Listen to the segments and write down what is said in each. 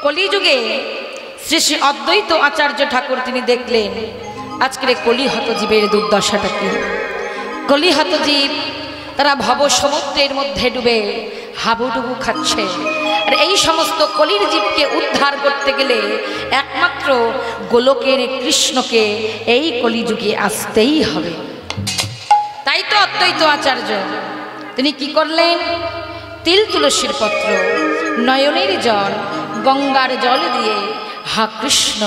কলিযুগে শ্রী শ্রী অদ্বৈত আচার্য ঠাকুর তিনি দেখলেন আজকের কলিহত জীবের দুর্দশাটা কি। কলিহত জীব তারা ভব সমুদ্রের মধ্যে ডুবে হাবুডুবু খাচ্ছে। আর এই সমস্ত কলির জীবকে উদ্ধার করতে গেলে একমাত্র গোলকের কৃষ্ণকে এই কলিযুগে আসতেই হবে। তাই তো অদ্বৈত আচার্য তিনি কি করলেন, তিল তুলসীর পত্র, নয়নের জল, গঙ্গার জল দিয়ে হা কৃষ্ণ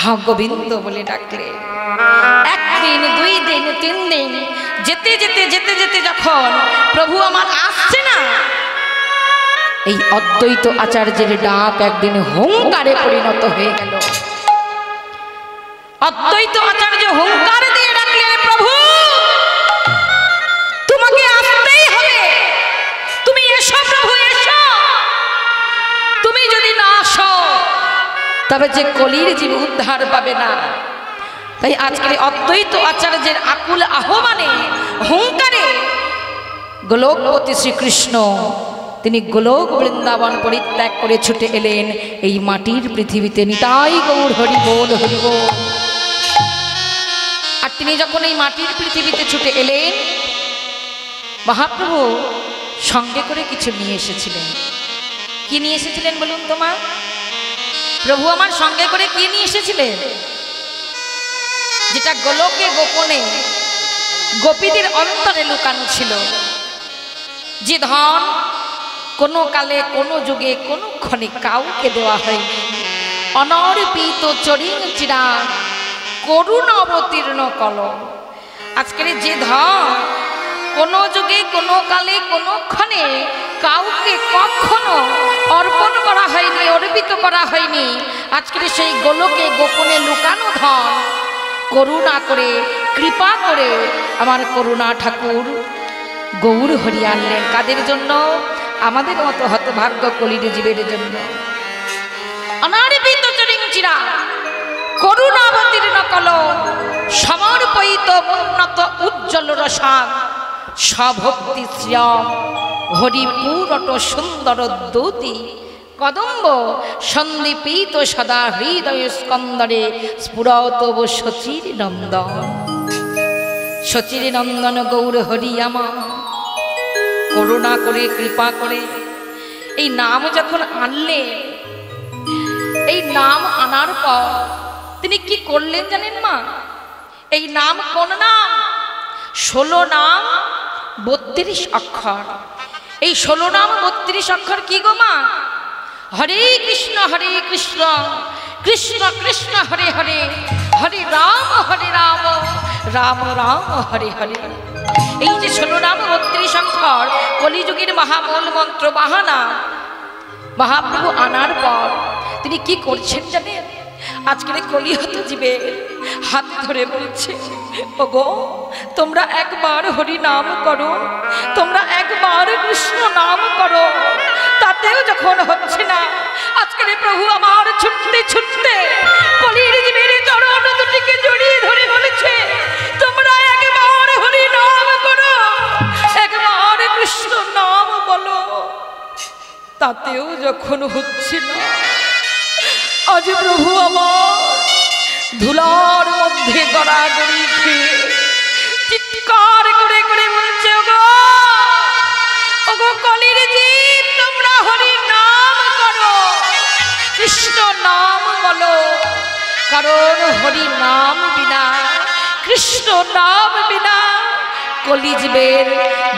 হা গোবিন্দ বলে ডাকলেন। একদিন, 2 দিন, 3 দিন যেতে যেতে যেতে যেতে যখন প্রভু আমার আসছে না, এই অদ্বৈত আচার্যের ডাক একদিন হুঙ্কারে পরিণত হয়ে গেল। অদ্বৈত আচার্য হুঙ্কার দিয়ে ডাকলেন, প্রভু তোমাকে আসতেই হবে, তুমি এসো প্রভু এসো, তুমি যদি না আসো তবে যে কলির জীব উদ্ধার পাবে না। তাই আজকের অদ্বৈত আচার্যের আকুল আহ্বানে হুঙ্কারে গোলকপতি শ্রীকৃষ্ণ তিনি গোলক বৃন্দাবন পরিত্যাগ করে ছুটে এলেন এই মাটির পৃথিবীতে। নিতাই গৌর হরি বল হরি বল। আর তিনি যখন এই মাটির পৃথিবীতে ছুটে এলেন, মহাপ্রভু সঙ্গে করে কিছু নিয়ে এসেছিলেন। কি নিয়ে এসেছিলেন বলুন তোমার? প্রভু আমার সঙ্গে করে কি নিয়ে এসেছিলেন? যেটা গোলকে গোপনে গোপীদের অন্তরে লুকানো ছিল, যে ধন কোনো কালে কোনো যুগে কোনো ক্ষণে কাউকে দেওয়া হয়নি। অনর্পিত চরিং চিরা করুণ অবতীর্ণ কলম। আজকের যে ধন কোনো যুগে কোনো কালে কোনো ক্ষণে কাউকে কখনো অর্পণ করা হয়নি, অর্পিত করা হয়নি, আজকের সেই গোলকে গোপনে লুকানো ধন করুণা করে কৃপা করে আমার করুণা ঠাকুর গৌর হরি আনলেন। কাদের জন্য? আমাদের মতো হতভাগ্য কলির জীবের জন্য। অনারপিত চরিঞ্চিরা করুণা অবতীর্ণ কলম, সমর্পিত উন্নত উজ্জ্বল রসান, সভক্তি শ্রিয়ম হরিপুরট সুন্দর দ্যুতি কদম্ব সন্দীপিত সদা হৃদয় স্কন্দরে স্ফুরত শচীর নন্দন। শচীর নন্দন গৌর হরি আমার করুণা করে কৃপা করে এই নাম যখন আনলেন, এই নাম আনার পর তিনি কি করলেন জানেন মা? এই নাম কোন নাম? 16 নাম 32 অক্ষর। এই 16 নাম 32 অক্ষর কি গো মা? হরে কৃষ্ণ কৃষ্ণ কৃষ্ণ হরে হরে, হরে রাম রাম রাম হরে হরে। এই যে 16 নাম 32 অক্ষর কলিযুগের মহামূল মন্ত্র বাহানা মহাপ্রভু আনার পর তিনি কি করছেন জানেন? আজকের কলিহত জীবে হাত ধরে বলছে, ওগো তোমরা একবার হরি নাম করো, তোমরা একবার কৃষ্ণ নাম করো, তাতেও যখন হচ্ছে না, আজকের প্রভু আমার ছুটতে ছুটতে কলির জীবের চরণ দুটিকে জড়িয়ে ধরে বলেছে, তোমরা একবার হরি নাম করো, একবার কৃষ্ণ নাম বলো, তাতেও যখন হচ্ছে না, আজ প্রভু আমার ধুলার মধ্যে গড়াগড়ি খেয়ে চিৎকার করে করে বলছে, ওগো কলির জীব তোমরা হরি নাম করো, কৃষ্ণ নাম বলো, কারণ হরি নাম বিনা, কৃষ্ণ নাম বিনা কলিজীবের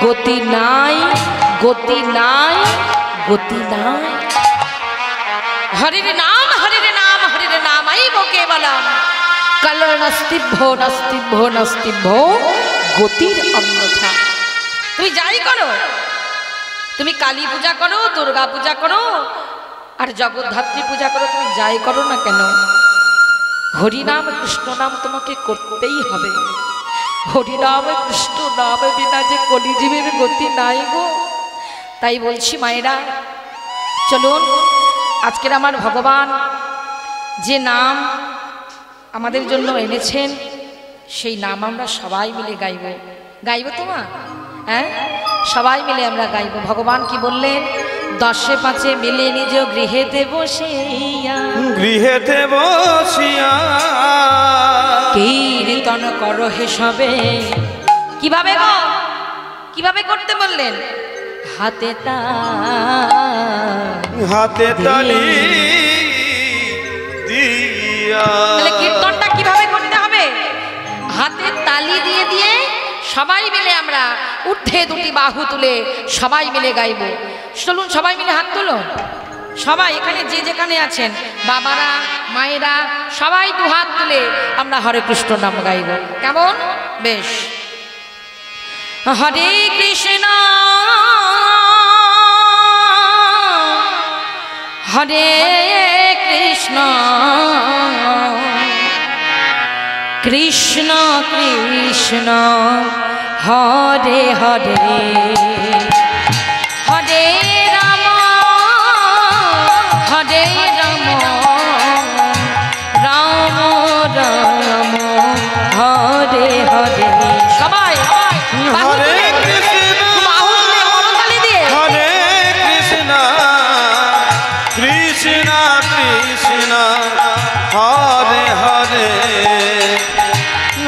গতি নাই, গতি নাই, গতি নাই। হরির নাম হরির নাম হরির নাম আই বকে বলাম কাল নস্তিভ্য নস্তিভ্য নস্তিভ্য গতির অন্যথা। তুমি যাই করো, তুমি কালী পূজা করো, দুর্গা পূজা করো, আর জগদ্ধাত্রী পূজা করো, তুমি যাই করো না কেন, হরিনাম কৃষ্ণ নাম তোমাকে করতেই হবে। হরিনাম কৃষ্ণ নাম বিনা যে কলিজীবের গতি নাই গো। তাই বলছি মায়েরা, চলুন আজকের আমার ভগবান যে নাম আমাদের জন্য এনেছেন, সেই নাম আমরা সবাই মিলে গাইব। গাইব তো মা? হ্যাঁ, সবাই মিলে আমরা গাইব। ভগবান কি বললেন? দশে পাঁচে মিলে নিজ গৃহেতে বসিয়া কীর্তন করো হে সবে। কিভাবে গো, কিভাবে করতে বললেন? হাতে তালি দিয়া। তাহলে কীর্তনটা কিভাবে করতে হবে? হাতে তালি দিয়ে দিয়ে সবাই মিলে আমরা ঊর্ধ্বে দুটি বাহু তুলে সবাই মিলে গাইব। চলুন সবাই মিলে হাত তুলুন। সবাই এখানে যে যেখানে আছেন, বাবারা মায়েরা সবাই দু হাত তুলে আমরা হরে কৃষ্ণ নাম গাইব। কেমন? বেশ। হরে কৃষ্ণ হরে কৃষ্ণ কৃষ্ণ কৃষ্ণ হরে হরে হরে রাম হরে রাম রাম রাম হরে হরে। সবাই হরে কৃষ্ণ করতালি দিয়ে হরে কৃষ্ণ কৃষ্ণ কৃষ্ণ হরে হরে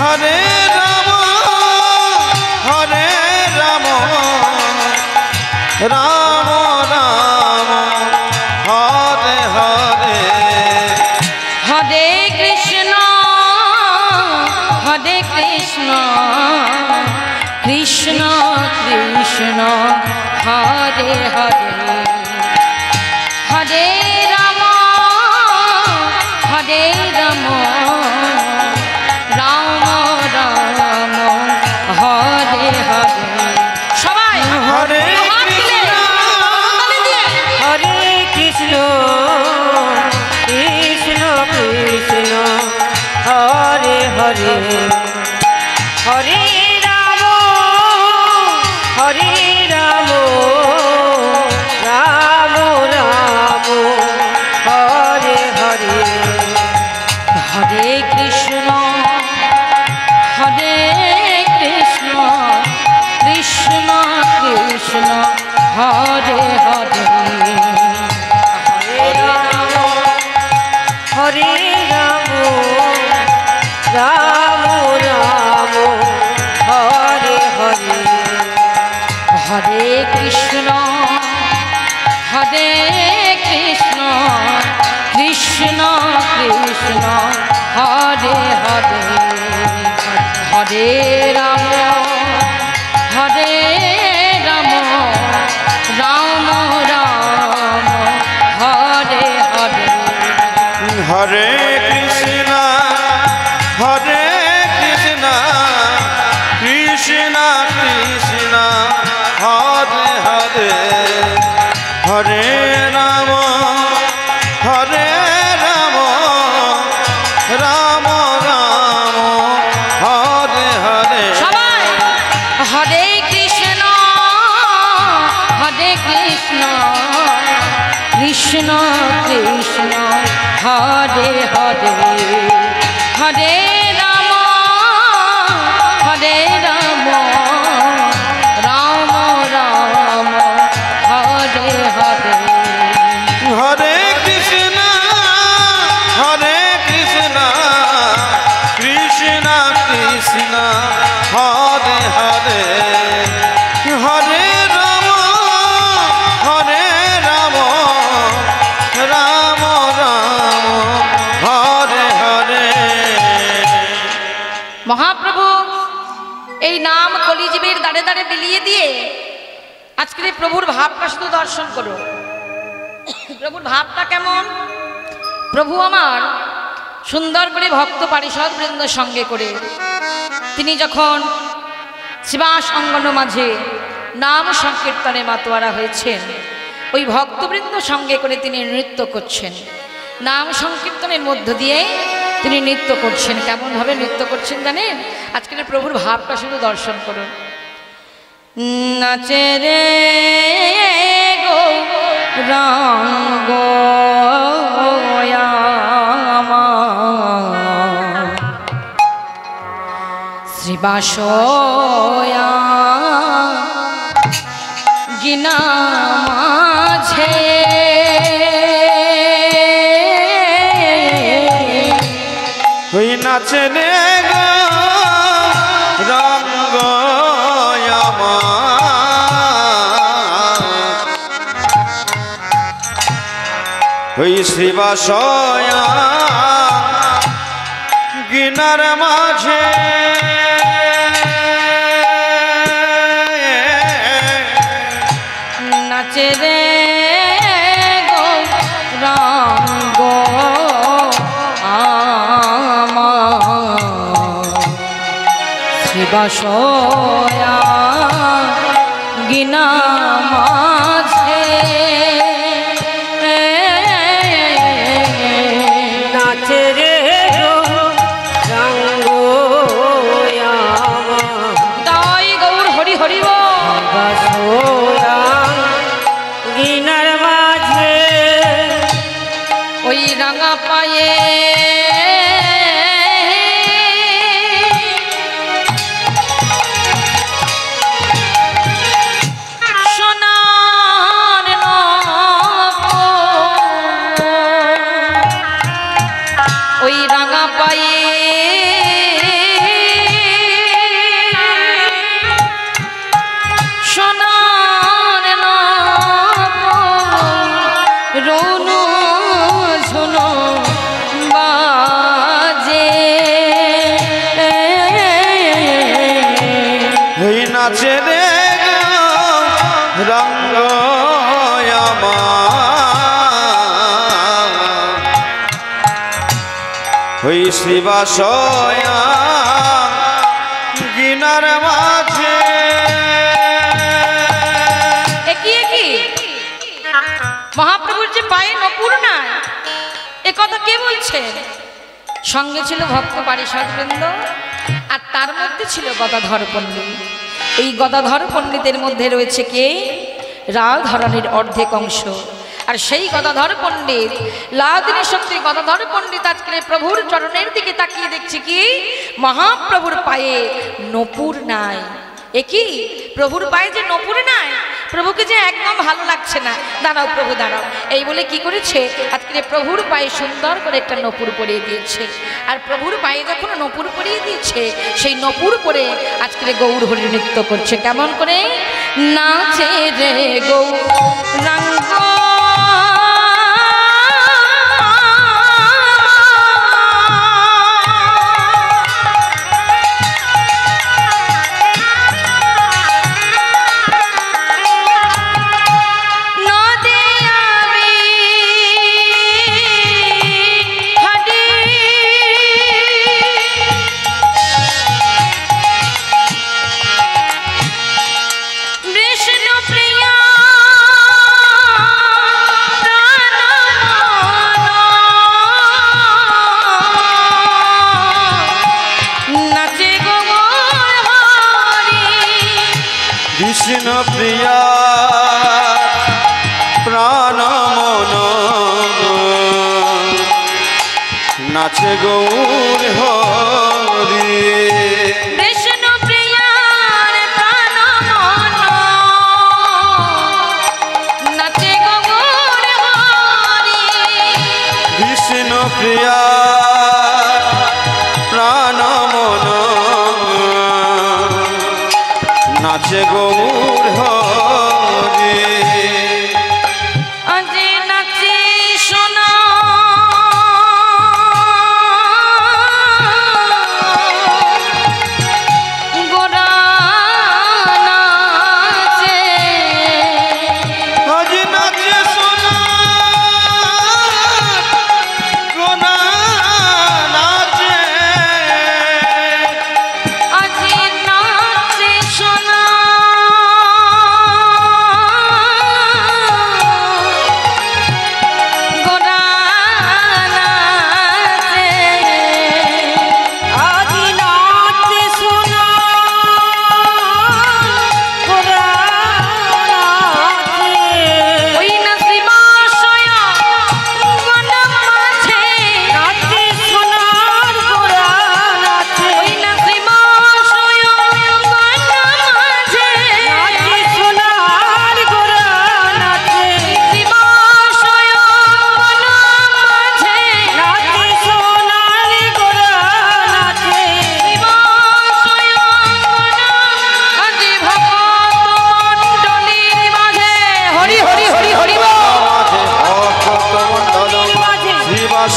হরে রাম রাম রাম হরে হরে হরে কৃষ্ণ কৃষ্ণ কৃষ্ণ হরে হরে হরে রাম রাম রাম হরে হরে। সবাই হরে হরে কৃষ্ণ কৃষ্ণ কৃষ্ণ হরে হরে হরে রাম রাম রাম হরে হরে হরে কৃষ্ণ কৃষ্ণ কৃষ্ণ হরে হরে হরে রাম রাম রাম হরে হরে হরে কৃষ্ণ কৃষ্ণ কৃষ্ণ হরে হরে হরে রাম রাম রাম হরে হরে হরে কৃষ্ণ কৃষ্ণ কৃষ্ণ হরে হরে হরে রাম রাম রাম হরে হরে। সবাই হরে কৃষ্ণ কৃষ্ণ কৃষ্ণ হরে হরে হরে রাম রাম রাম হরে হরে হরে কৃষ্ণ কৃষ্ণ কৃষ্ণ হরে হরে হরে রাম রাম রাম হরে হরে। মহাপ্রভু এই নাম কলিজীবের দাঁড়ে দাঁড়ে বিলিয়ে দিয়ে আজকের প্রভুর ভাবটা শুধু দর্শন করো। প্রভুর ভাবটা কেমন? প্রভু আমার সুন্দর করে ভক্ত পারিষদ বৃন্দ সঙ্গে করে তিনি যখন শিবাস অঙ্গন মাঝে নাম সংকীর্তনে মাতোয়ারা হয়েছেন, ওই ভক্তবৃন্দ সঙ্গে করে তিনি নৃত্য করছেন। নাম সংকীর্তনের মধ্য দিয়ে তিনি নৃত্য করছেন। কেমনভাবে নৃত্য করছেন জানেন? আজকের প্রভুর ভাবটা শুধু দর্শন করুন। নাচে রে গো রঙ্গ শ্রীবাসয়া গিনা মাঝে মাঝে ওই নাচে রে রঙ্গ ওই শিবাশয়া গিনার মাঝে নাচে রে গৌরাঙ্গ শিবাশয়া গিনা মাঝে নাচে রে রঙ্গ তাই গৌর হরি হরি গিনার মাঝে ওই রাঙা পায়ে ওই রাঙা পায়ে সোনার রনু ঝুনো বাজে ওই নাচে রে রঙ্গ ওই শিবাশয়া গিনার মাঝে একই মহাপ্রভুর যে পায়ে নপুর নাই এ কথা কে বলছে? সঙ্গে ছিল ভক্ত পারিষদবৃন্দ আর তার মধ্যে ছিল গদাধর পণ্ডিত। এই গদাধর পণ্ডিতের মধ্যে রয়েছে কে? রাধারানীর অর্ধেক অংশ। আর সেই গদাধর পণ্ডিত লাদিনী শক্তি গদাধর পণ্ডিত আজকে প্রভুর চরণের দিকে তাকিয়ে দেখছি কি মহাপ্রভুর পায়ে নপুর নাই। একই প্রভুর পায়ে যে নপুর নাই, প্রভুকে যে একদম ভালো লাগছে না। দাঁড়াও প্রভু দাঁড়াও, এই বলে কি করেছে আজকে প্রভুর পায়ে সুন্দর করে একটা নপুর পরিয়ে দিয়েছে। আর প্রভুর পায়ে যখন নপুর পরিয়ে দিয়েছে সেই নপুর পরে আজকে গৌর হরি নৃত্য করছে। কেমন করে নাচে রে গৌরাঙ্গ কৃষ্ণ প্রিয়া প্রাণ মন নাচে গৌর হরি বিষ্ণু প্রিয়ার প্রাণ মন নাচে গৌর হরি বিষ্ণু প্রিয়া প্রাণ মন নাচে গৌর হরি আজি নাচি সোনা গোরা নাচে আজ নাচে সোনা গোনা নাচে আজি নাচে সোনা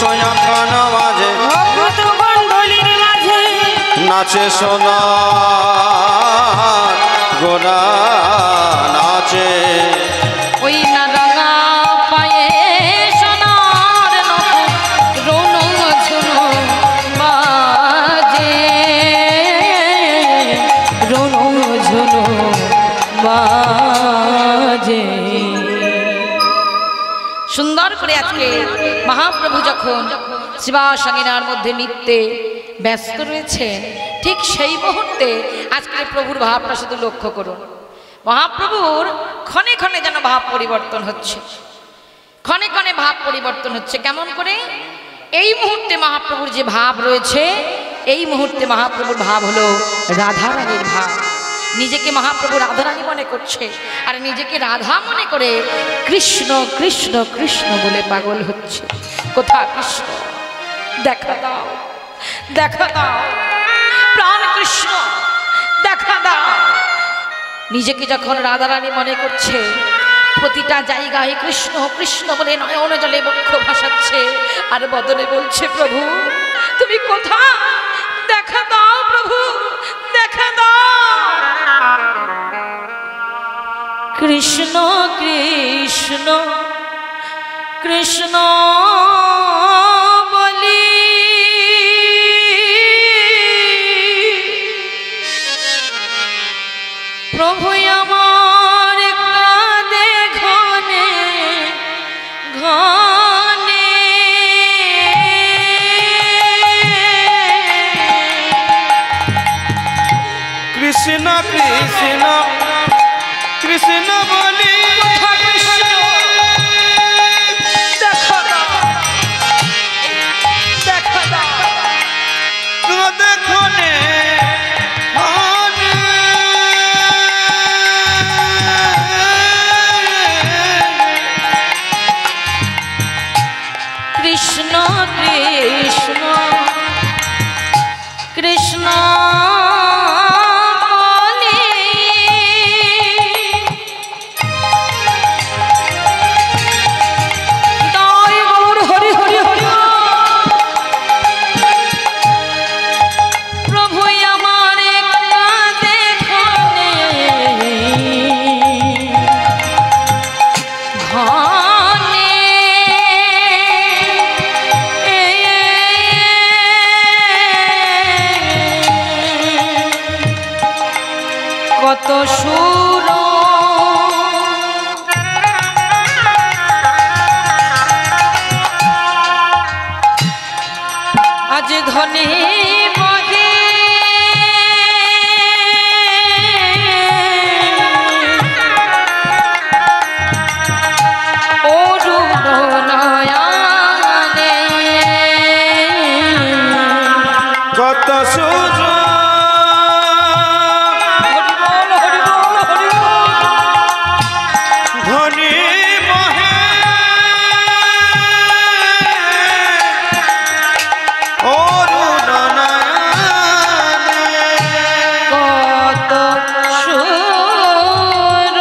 বিষয়াঙ্গন মাঝে ভক্ত মণ্ডলীর মাঝে নাচে সোনা গোনা নাচে ওই না রাঙা পায়ে সোনার রৌন ঝুনো বাজে, রৌন ঝুনো বাজে। সুন্দর করে আজকে মহাপ্রভু যখন শিবাসঙ্গিনার মধ্যে নৃত্যে ব্যস্ত রয়েছেন, ঠিক সেই মুহূর্তে আজকে প্রভুর ভাবটা শুধু লক্ষ্য করুন। মহাপ্রভুর ক্ষণে ক্ষণে যেন ভাব পরিবর্তন হচ্ছে, ক্ষণে ক্ষণে ভাব পরিবর্তন হচ্ছে। কেমন করে? এই মুহূর্তে মহাপ্রভুর যে ভাব রয়েছে, এই মুহূর্তে মহাপ্রভুর ভাব হলো রাধারানীর ভাব। নিজেকে মহাপ্রভু রাধারানী মনে করছে, আর নিজেকে রাধা মনে করে কৃষ্ণ কৃষ্ণ কৃষ্ণ বলে পাগল হচ্ছে। কোথা কৃষ্ণ? দেখা দাও, দেখা দাও প্রাণ কৃষ্ণ, দেখা দাও। নিজেকে যখন রাধারানী মনে করছে, প্রতিটা জায়গায় কৃষ্ণ কৃষ্ণ বলে নয়ন জলে বক্ষ ভাসাচ্ছে, আর বদলে বলছে, প্রভু তুমি কোথা? দেখা দাও প্রভু, দেখা দাও। কৃষ্ণ কৃষ্ণ কৃষ্ণ বলি প্রভু আমার কাঁদে ঘনে ঘনে, কৃষ্ণ কৃষ্ণ কৃষ্ণ বলি দেখা দাও, দেখা দাও। দেখনে কৃষ্ণ কৃষ্ণ কৃষ্ণ বলে তাই গৌর হরি হরি হরি। প্রভু আমার কাঁদে ঘনে ঘনে, কত সুর আজ ধনে বহে, অরুণ নয়নে কত সূর্য ধনী মহে অরুণ নয়নে কত সুর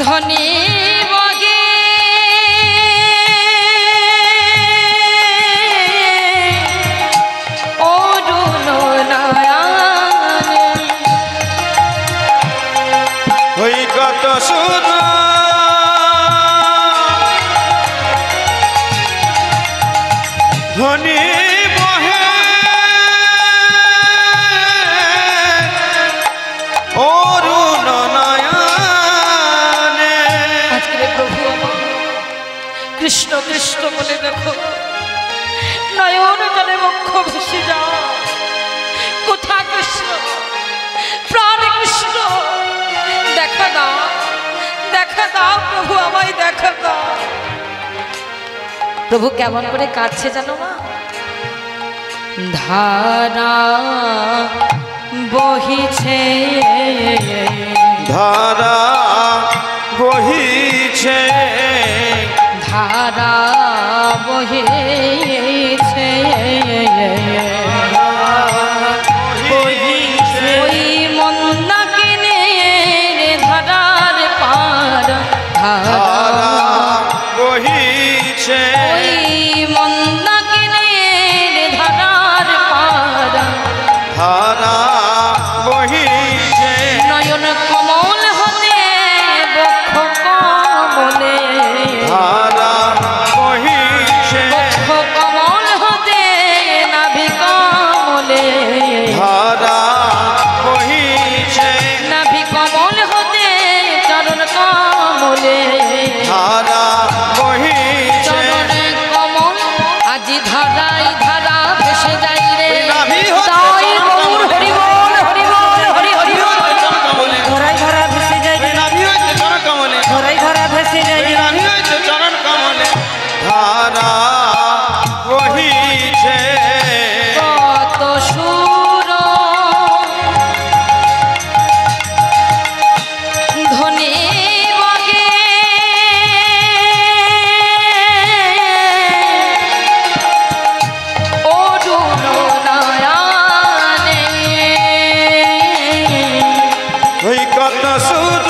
ধনী বগে অরুণ নয়নে, ওই কত সূর্য ধনী মহে অরুণ নয়নে আজকে প্রভু আমার কৃষ্ণ কৃষ্ণ বলে দেখো নয়ন জলে বক্ষ ভেসে যাও। কোথা কৃষ্ণ? প্রাণ কৃষ্ণ, দেখা দাও, দেখা দাও প্রভু, আমায় দেখা দাও। প্রভু কেমন করে কাঁদছে জানো মা? ধারা বহিছে, ধারা বহিছে ধারা বহিছে, বহিছে ওই মন্দ ধারা বহিছে নয়ন কমল হতে বক্ষ কমলে ধারা বহিছে বক্ষ কমল হতে নাভি কমলে ধারা বহিছে নাভি কমল হতে চরণ কমলে ধারা বহিছে চরণ কমল আজি ধারাই ধারা ভেসে যাই রে নাভি হতে তাই গৌর হরি বল হরি বল হরি হরি বল কমলে ধরাই ধরা ভেসে যাই রে, নাভি হইতে চরণ কমলে ধরাই ধরা ভেসে যাই রে। নাভি হইতে চরণ কমলে ধারা বহিছে কত সুর ধ্বনি বগে অরুণ নয়নে ওই কত সুর